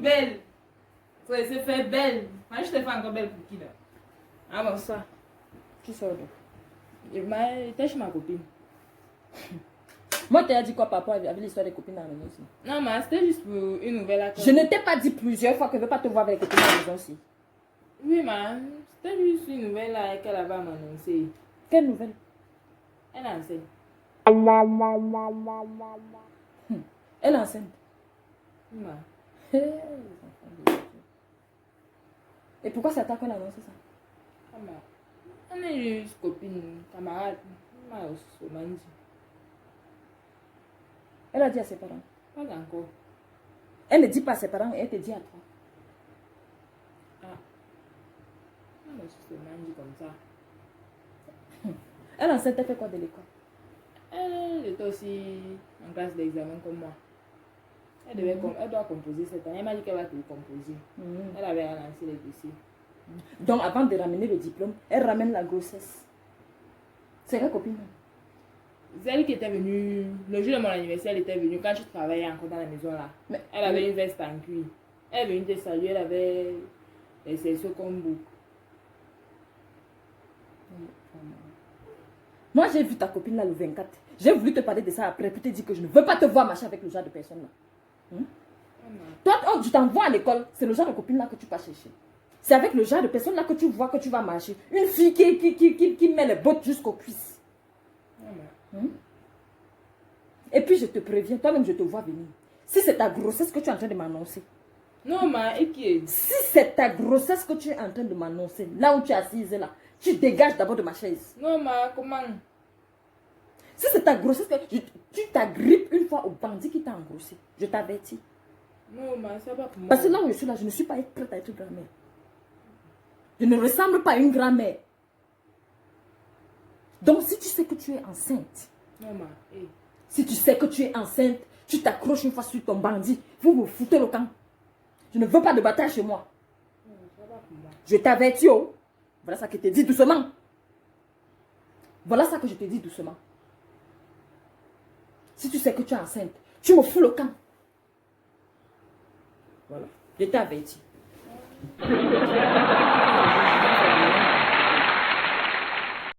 belle. Faut se faire belle. Moi, je te fais encore belle pour qui là? Ah bon, ça. Qui sort donc? T'es chez ma copine. Moi, t'as dit quoi, papa, avec l'histoire des copines à la maison aussi? Non, mais c'était juste pour une nouvelle. Je ne t'ai pas dit plusieurs fois que je ne veux pas te voir avec les copines à la maison aussi. Oui, mais c'était juste une nouvelle là qu'elle avait m'annoncer. Quelle nouvelle? Elle est enceinte. Elle est enceinte. Oui. Et pourquoi c'est à toi qu'elle a annoncé ça? On est juste copine, camarade. Elle a dit à ses parents? Pas encore. Elle ne dit pas à ses parents et elle te dit à toi. Ah. Non, mais je te mange comme ça. Elle enceinte, elle fait quoi de l'école? Elle était aussi en classe d'examen comme moi. Elle doit composer cette année. Elle m'a dit qu'elle va te composer. Elle avait lancé les dossiers. Donc avant de ramener le diplôme, elle ramène la grossesse. C'est quelle copine? C'est elle qui était venue, le jour de mon anniversaire, elle était venue quand je travaillais encore dans la maison là. Mais elle avait une veste en cuir. Elle est venue te saluer, elle avait les cerceaux comme bouc. Moi j'ai vu ta copine là le 24. J'ai voulu te parler de ça après, puis te dire que je ne veux pas te voir marcher avec le genre de personne là. Toi, quand tu t'envoies à l'école, c'est le genre de copine là que tu vas chercher. C'est avec le genre de personne là que tu vois que tu vas marcher. Une fille qui met les bottes jusqu'aux cuisses. Et puis je te préviens, toi-même je te vois venir. Si c'est ta grossesse que tu es en train de m'annoncer. Non, mais et qui est? Si c'est ta grossesse que tu es en train de m'annoncer, là où tu es assise là, tu dégages d'abord de ma chaise. Non, mais comment? Si c'est ta grossesse, tu t'agrippes une fois au bandit qui t'a engrossé. Je t'avertis. Non, mais ça va pour moi. Parce que là où je suis là, je ne suis pas prête à être grand-mère. Je ne ressemble pas à une grand-mère. Donc si tu sais que tu es enceinte, non, mais, hey. Si tu sais que tu es enceinte, tu t'accroches une fois sur ton bandit, vous me foutez le camp. Je ne veux pas de bataille chez moi. Ça va pour moi. Je t'avertis, oh. Voilà ça que je te dis doucement. Voilà ça que je te dis doucement. Si tu sais que tu es enceinte, tu me fous le camp. Voilà. Je t'avertis.